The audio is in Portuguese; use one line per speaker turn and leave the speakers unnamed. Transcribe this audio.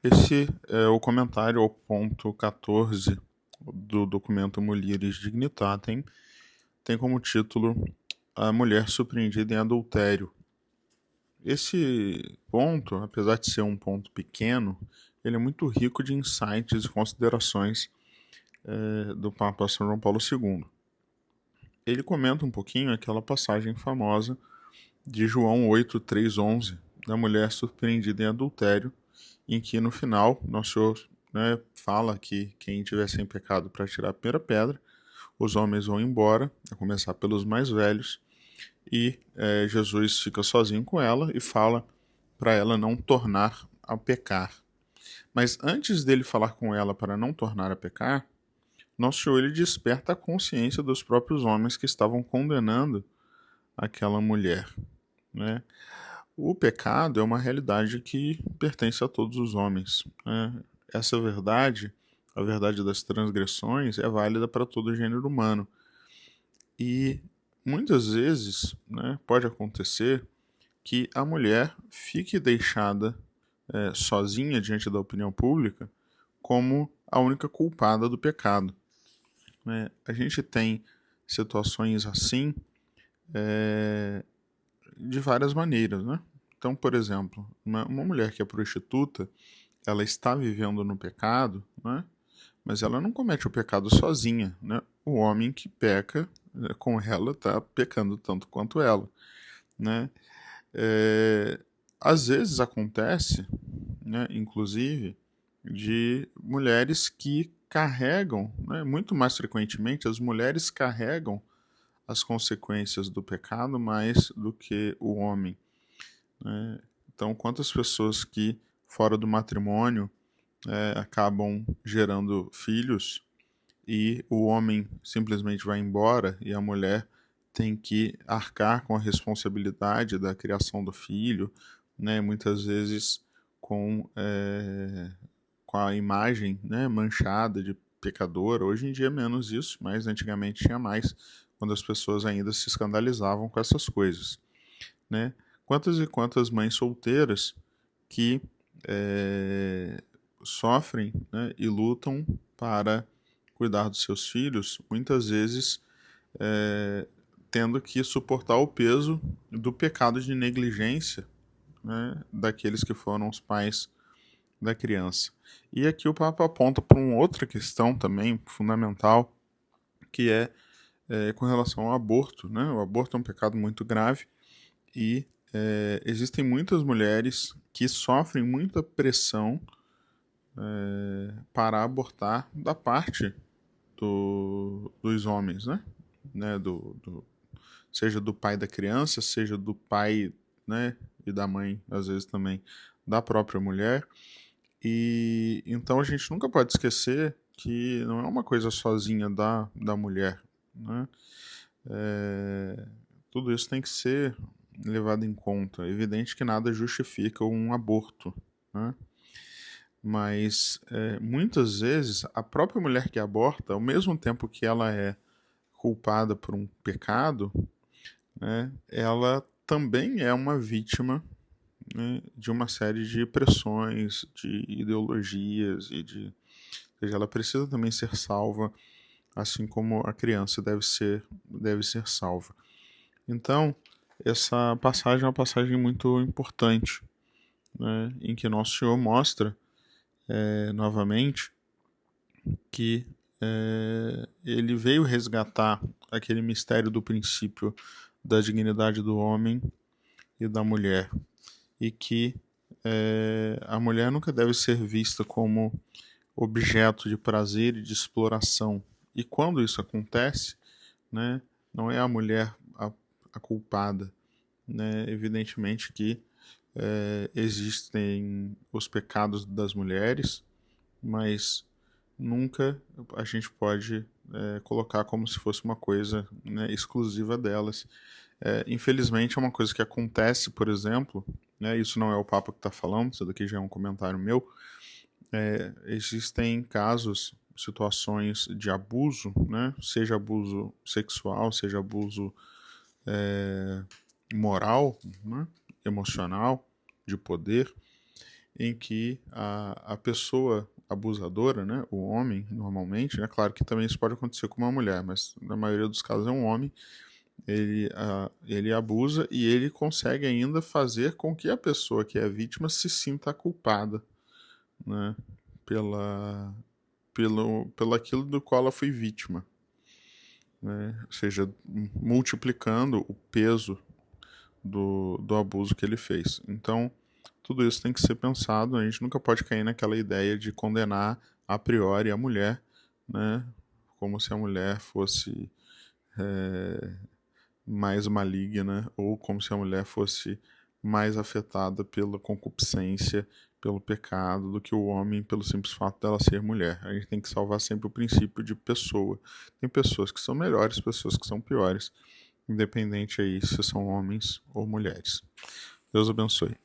Esse é o comentário ao ponto 14 do documento Mulieris Dignitatem, tem como título A Mulher Surpreendida em Adultério. Esse ponto, apesar de ser um ponto pequeno, ele é muito rico de insights e considerações do Papa São João Paulo II. Ele comenta um pouquinho aquela passagem famosa de João 8, 3, 11, da mulher surpreendida em adultério, em que no final Nosso Senhor, fala que quem tiver sem pecado para tirar a primeira pedra, os homens vão embora, a começar pelos mais velhos, e Jesus fica sozinho com ela e fala para ela não tornar a pecar. Mas antes dele falar com ela para não tornar a pecar, Nosso Senhor ele desperta a consciência dos próprios homens que estavam condenando aquela mulher. Né? O pecado é uma realidade que pertence a todos os homens. Né? Essa verdade, a verdade das transgressões, é válida para todo o gênero humano. E muitas vezes, pode acontecer que a mulher fique deixada sozinha diante da opinião pública como a única culpada do pecado. Né? A gente tem situações assim de várias maneiras. Né? Então, por exemplo, uma mulher que é prostituta, ela está vivendo no pecado, né? Mas ela não comete o pecado sozinha. Né? O homem que peca com ela está pecando tanto quanto ela. Né? É, às vezes acontece, inclusive, de mulheres que carregam, muito mais frequentemente, as mulheres carregam as consequências do pecado mais do que o homem. Né? Então, quantas pessoas que, fora do matrimônio, acabam gerando filhos e o homem simplesmente vai embora e a mulher tem que arcar com a responsabilidade da criação do filho, muitas vezes com, com a imagem manchada de pecadora. Hoje em dia é menos isso, mas antigamente tinha mais, quando as pessoas ainda se escandalizavam com essas coisas. Né? Quantas e quantas mães solteiras que sofrem e lutam para cuidar dos seus filhos, muitas vezes tendo que suportar o peso do pecado de negligência daqueles que foram os pais da criança. E aqui o Papa aponta para uma outra questão também fundamental, que é com relação ao aborto. Né? O aborto é um pecado muito grave e existem muitas mulheres que sofrem muita pressão para abortar da parte dos homens, seja do pai da criança, seja do pai, e da mãe, às vezes também, da própria mulher. E então a gente nunca pode esquecer que não é uma coisa sozinha da mulher. Né? É, tudo isso tem que ser levado em conta. É evidente que nada justifica um aborto. Né? Mas muitas vezes a própria mulher que aborta, ao mesmo tempo que ela é culpada por um pecado, ela também é uma vítima, de uma série de pressões, de ideologias ou seja, ela precisa também ser salva, assim como a criança deve ser salva. Então, essa passagem é uma passagem muito importante, em que Nosso Senhor mostra novamente que ele veio resgatar aquele mistério do princípio da dignidade do homem e da mulher, e que a mulher nunca deve ser vista como objeto de prazer e de exploração. E quando isso acontece, né, não é a mulher a culpada. Evidentemente que existem os pecados das mulheres, mas nunca a gente pode colocar como se fosse uma coisa exclusiva delas. Infelizmente é uma coisa que acontece, por exemplo, isso não é o Papa que está falando, isso daqui já é um comentário meu, existem casos, situações de abuso, seja abuso sexual, seja abuso moral, emocional, de poder, em que a pessoa abusadora, né, o homem, normalmente, né, claro que também isso pode acontecer com uma mulher, mas na maioria dos casos é um homem, ele abusa e ele consegue ainda fazer com que a pessoa que é vítima se sinta culpada, né, pela, pelo aquilo do qual ela foi vítima, né, ou seja, multiplicando o peso do abuso que ele fez. Então, tudo isso tem que ser pensado, a gente nunca pode cair naquela ideia de condenar a priori a mulher, né, como se a mulher fosse mais maligna ou como se a mulher fosse mais afetada pela concupiscência, pelo pecado, do que o homem pelo simples fato dela ser mulher. A gente tem que salvar sempre o princípio de pessoa. Tem pessoas que são melhores, pessoas que são piores, independente aí se são homens ou mulheres. Deus abençoe.